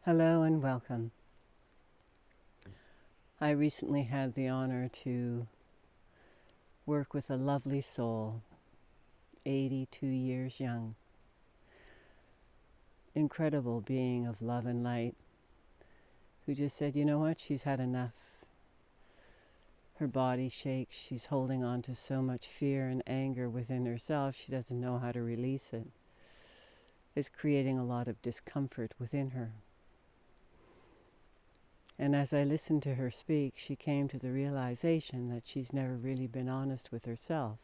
Hello and welcome. I recently had the honor to work with a lovely soul, 82 years young, incredible being of love and light, who just said, you know what, she's had enough. Her body shakes, she's holding on to so much fear and anger within herself, she doesn't know how to release it. It's creating a lot of discomfort within her. And as I listened to her speak, she came to the realization that she's never really been honest with herself.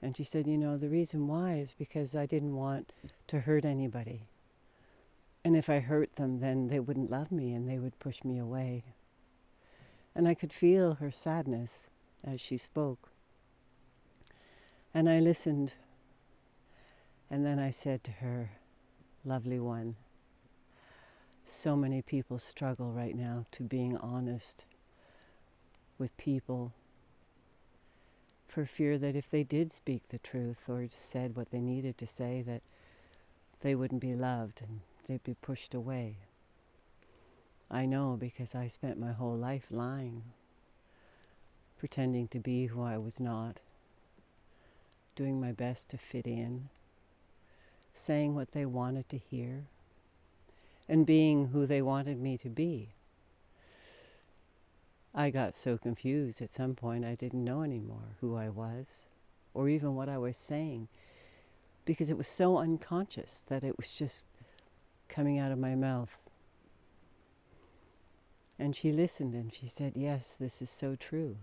And she said, you know, the reason why is because I didn't want to hurt anybody. And if I hurt them, then they wouldn't love me and they would push me away. And I could feel her sadness as she spoke. And I listened. And then I said to her, lovely one, so many people struggle right now to being honest with people for fear that if they did speak the truth or said what they needed to say, that they wouldn't be loved and they'd be pushed away. I know because I spent my whole life lying, pretending to be who I was not, doing my best to fit in, saying what they wanted to hear, and being who they wanted me to be. I got so confused at some point I didn't know anymore who I was or even what I was saying, because it was so unconscious that it was just coming out of my mouth. And she listened and she said, yes, this is so true.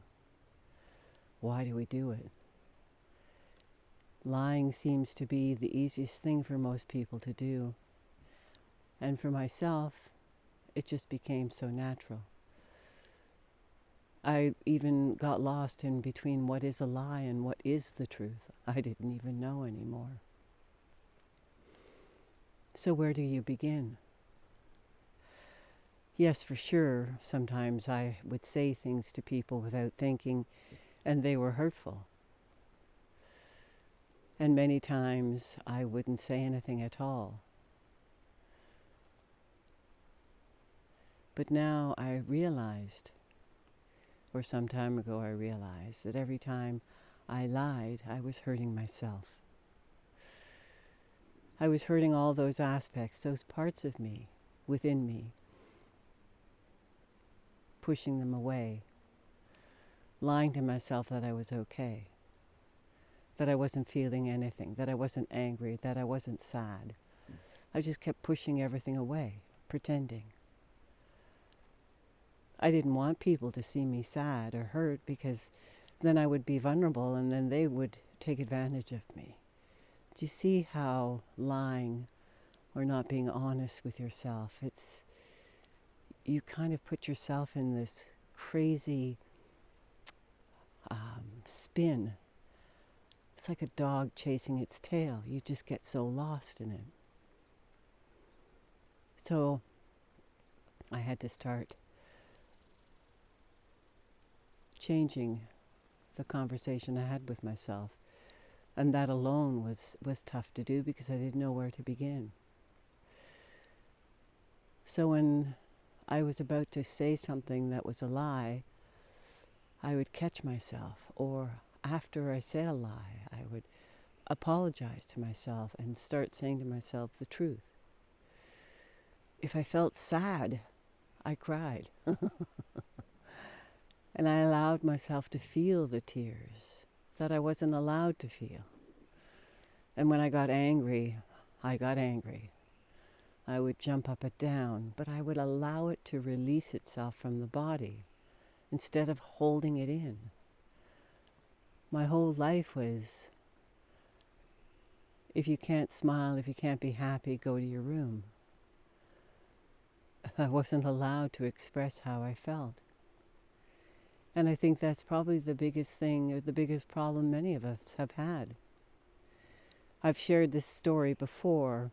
Why do we do it? Lying seems to be the easiest thing for most people to do. And for myself, it just became so natural. I even got lost in between what is a lie and what is the truth. I didn't even know anymore. So where do you begin? Yes, for sure, sometimes I would say things to people without thinking, and they were hurtful. And many times I wouldn't say anything at all. But now I realized, or some time ago I realized, that every time I lied, I was hurting myself. I was hurting all those aspects, those parts of me, within me, pushing them away, lying to myself that I was okay, that I wasn't feeling anything, that I wasn't angry, that I wasn't sad. I just kept pushing everything away, pretending. I didn't want people to see me sad or hurt because then I would be vulnerable and then they would take advantage of me. Do you see how lying or not being honest with yourself, you kind of put yourself in this crazy spin. It's like a dog chasing its tail. You just get so lost in it. So I had to start changing the conversation I had with myself. And that alone was tough to do because I didn't know where to begin. So when I was about to say something that was a lie, I would catch myself, or after I said a lie, I would apologize to myself and start saying to myself the truth. If I felt sad, I cried. And I allowed myself to feel the tears that I wasn't allowed to feel. And when I got angry, I got angry. I would jump up and down, but I would allow it to release itself from the body instead of holding it in. My whole life was, if you can't smile, if you can't be happy, go to your room. I wasn't allowed to express how I felt. And I think that's probably the biggest thing, or the biggest problem many of us have had. I've shared this story before,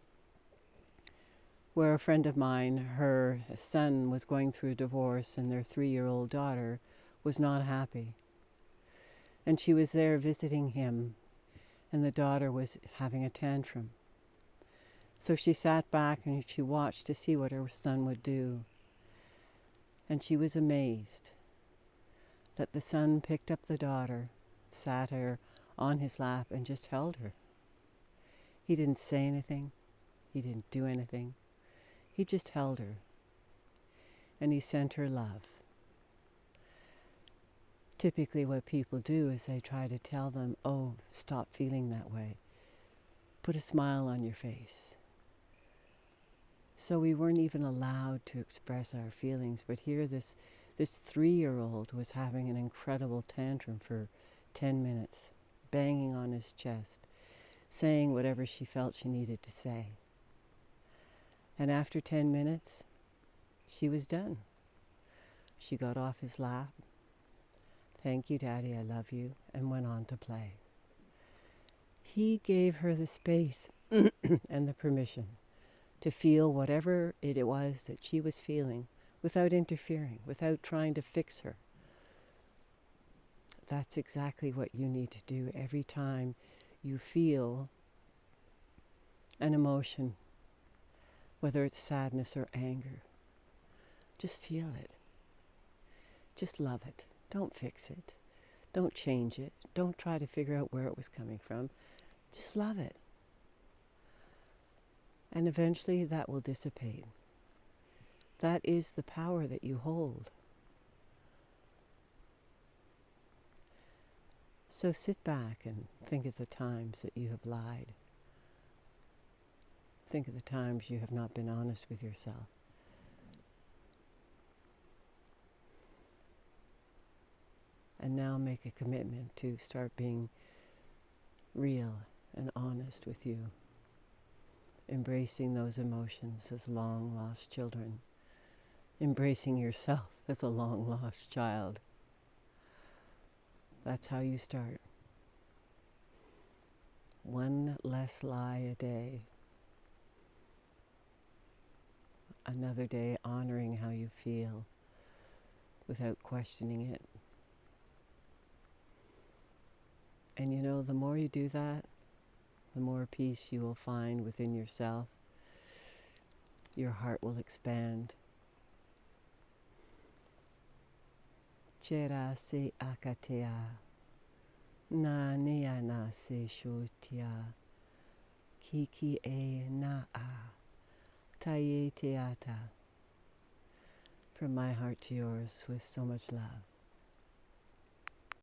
where a friend of mine, her son was going through a divorce and their 3-year-old daughter was not happy. And she was there visiting him, and the daughter was having a tantrum. So she sat back and she watched to see what her son would do. And she was amazed that the son picked up the daughter, sat her on his lap, and just held her. He didn't say anything. He didn't do anything. He just held her. And he sent her love. Typically what people do is they try to tell them, oh, stop feeling that way. Put a smile on your face. So we weren't even allowed to express our feelings. But here this 3-year-old was having an incredible tantrum for 10 minutes, banging on his chest, saying whatever she felt she needed to say. And after 10 minutes, she was done. She got off his lap. Thank you, Daddy, I love you, and went on to play. He gave her the space and the permission to feel whatever it was that she was feeling without interfering, without trying to fix her. That's exactly what you need to do every time you feel an emotion, whether it's sadness or anger. Just feel it. Just love it. Don't fix it. Don't change it. Don't try to figure out where it was coming from. Just love it. And eventually that will dissipate. That is the power that you hold. So sit back and think of the times that you have lied. Think of the times you have not been honest with yourself. And now make a commitment to start being real and honest with you. Embracing those emotions as long-lost children. Embracing yourself as a long-lost child. That's how you start. One less lie a day. Another day honoring how you feel without questioning it. And you know, the more you do that, the more peace you will find within yourself. Your heart will expand. Chera se akatea, na nea na se shotia, kiki e na a, taie teata. From my heart to yours with so much love.